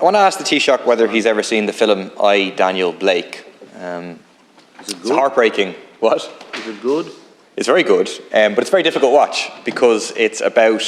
I want to ask the Taoiseach whether he's ever seen the film I, Daniel Blake. It's heartbreaking. What? Is it good? It's very good, but it's a very difficult watch because it's about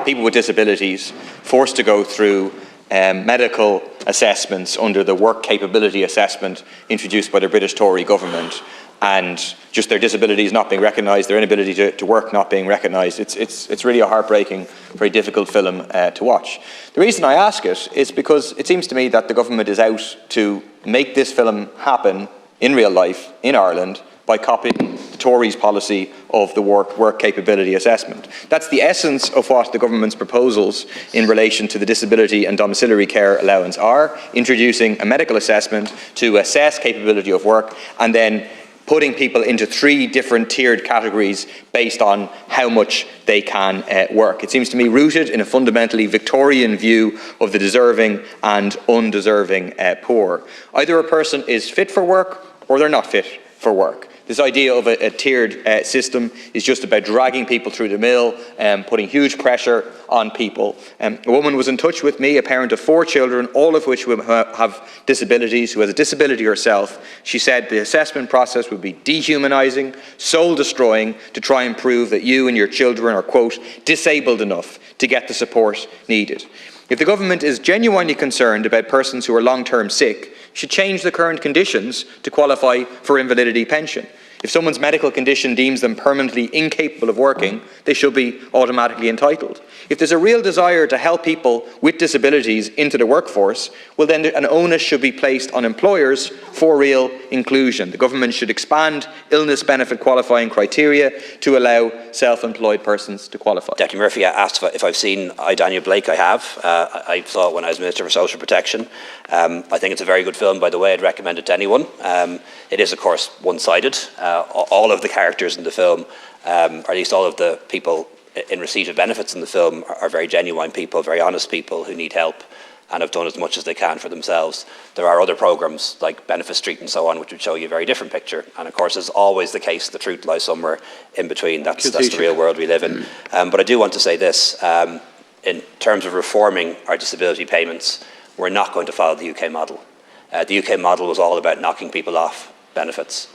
people with disabilities forced to go through medical assessments under the work capability assessment introduced by the British Tory government, and just their disabilities not being recognised, their inability to work not being recognised. It's really a heartbreaking, very difficult film to watch. The reason I ask it is because it seems to me that the government is out to make this film happen in real life in Ireland by copying the Tories' policy of the work capability assessment. That's the essence of what the government's proposals in relation to the disability and domiciliary care allowance are: introducing a medical assessment to assess capability of work and then putting people into 3 different tiered categories based on how much they can work. It seems to me rooted in a fundamentally Victorian view of the deserving and undeserving poor. Either a person is fit for work or they're not fit for work. This idea of a tiered system is just about dragging people through the mill and putting huge pressure on people. A woman was in touch with me, a parent of 4 children, all of which have disabilities, who has a disability herself. She said the assessment process would be dehumanising, soul-destroying, to try and prove that you and your children are, quote, disabled enough to get the support needed. If the government is genuinely concerned about persons who are long-term sick, should change the current conditions to qualify for invalidity pension. If someone's medical condition deems them permanently incapable of working, they should be automatically entitled. If there's a real desire to help people with disabilities into the workforce, well then an onus should be placed on employers for real inclusion. The government should expand illness benefit qualifying criteria to allow self-employed persons to qualify. Deputy Murphy asked if I've seen I, Daniel Blake. I have. I saw it when I was Minister for Social Protection. I think it's a very good film, by the way. I'd recommend it to anyone. It is, of course, one-sided. All of the characters in the film, or at least all of the people in receipt of benefits in the film, are very genuine people, very honest people who need help and have done as much as they can for themselves. There are other programmes like Benefit Street and so on which would show you a very different picture, and of course, as always the case, the truth lies somewhere in between. That's the real world we live in. But I do want to say this, in terms of reforming our disability payments, we're not going to follow the UK model. The UK model was all about knocking people off benefits.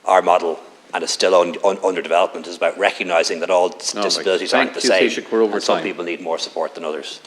Our model, and it's still under development, is about recognising that all disabilities aren't the same, and some people need more support than others.